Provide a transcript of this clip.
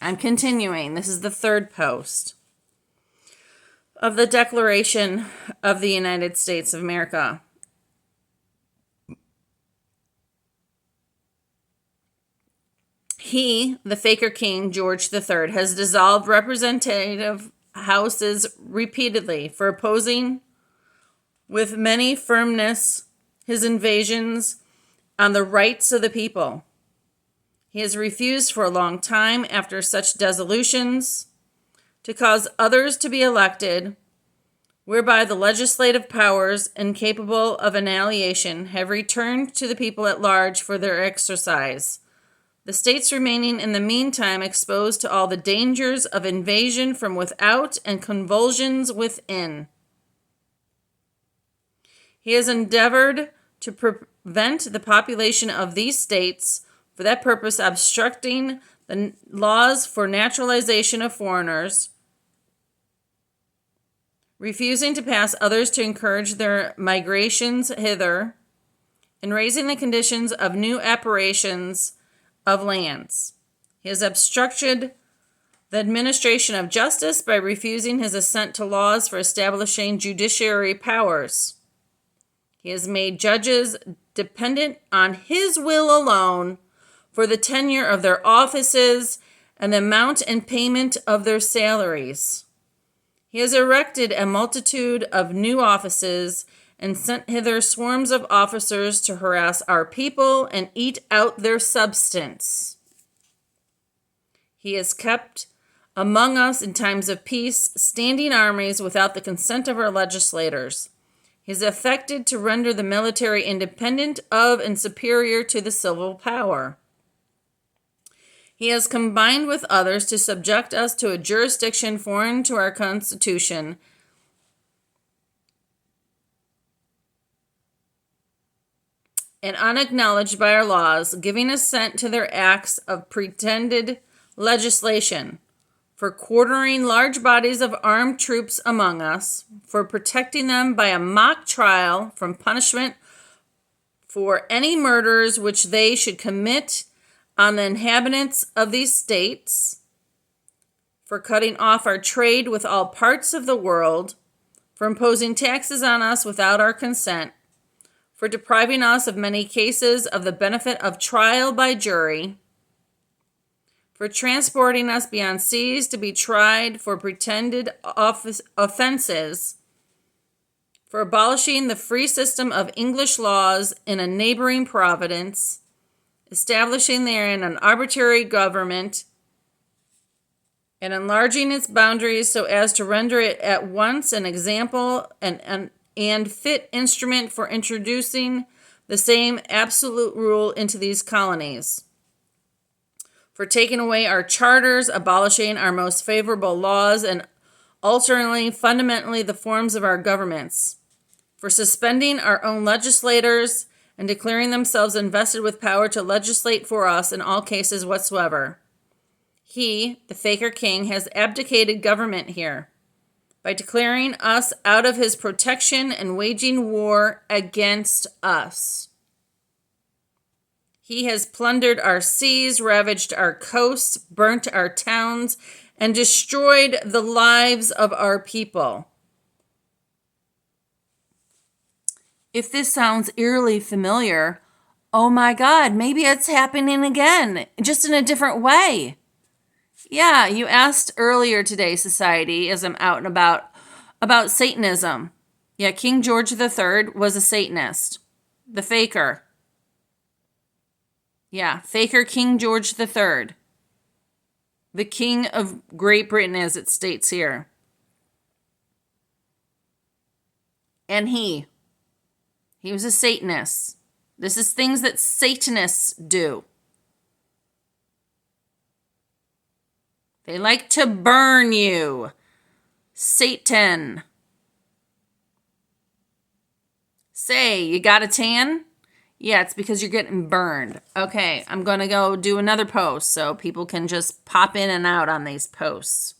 I'm continuing. This is the third post of the Declaration of the United States of America. He, the Faker King George III, has dissolved representative houses repeatedly for opposing with many firmness his invasions on the rights of the people. He has refused for a long time, after such dissolutions, to cause others to be elected, whereby the legislative powers, incapable of annihilation, have returned to the people at large for their exercise, the states remaining in the meantime exposed to all the dangers of invasion from without and convulsions within. He has endeavored to prevent the population of these states, for that purpose obstructing the laws for naturalization of foreigners, refusing to pass others to encourage their migrations hither, and raising the conditions of new apparitions of lands. He has obstructed the administration of justice by refusing his assent to laws for establishing judiciary powers. He has made judges dependent on his will alone for the tenure of their offices and the amount and payment of their salaries. He has erected a multitude of new offices and sent hither swarms of officers to harass our people and eat out their substance. He has kept among us in times of peace standing armies without the consent of our legislators. He has affected to render the military independent of and superior to the civil power. He has combined with others to subject us to a jurisdiction foreign to our Constitution, and unacknowledged by our laws, giving assent to their acts of pretended legislation, for quartering large bodies of armed troops among us, for protecting them by a mock trial from punishment for any murders which they should commit on the inhabitants of these states, for cutting off our trade with all parts of the world, for imposing taxes on us without our consent, for depriving us of many cases of the benefit of trial by jury, for transporting us beyond seas to be tried for pretended offenses, for abolishing the free system of English laws in a neighboring province, establishing therein an arbitrary government, and enlarging its boundaries so as to render it at once an example and fit instrument for introducing the same absolute rule into these colonies, for taking away our charters, abolishing our most favorable laws, and altering fundamentally the forms of our governments, for suspending our own legislators and declaring themselves invested with power to legislate for us in all cases whatsoever. He, the Faker King, has abdicated government here by declaring us out of his protection and waging war against us. He has plundered our seas, ravaged our coasts, burnt our towns, and destroyed the lives of our people. If this sounds eerily familiar, oh my God, maybe it's happening again, just in a different way. Yeah, you asked earlier today, society, as I'm out and about Satanism. Yeah, King George III was a Satanist. The Faker. Yeah, Faker King George III. The King of Great Britain, as it states here. And he was a Satanist. This is things that Satanists do. They like to burn you. Satan. Say, you got a tan? Yeah, it's because you're getting burned. Okay, I'm going to go do another post so people can just pop in and out on these posts.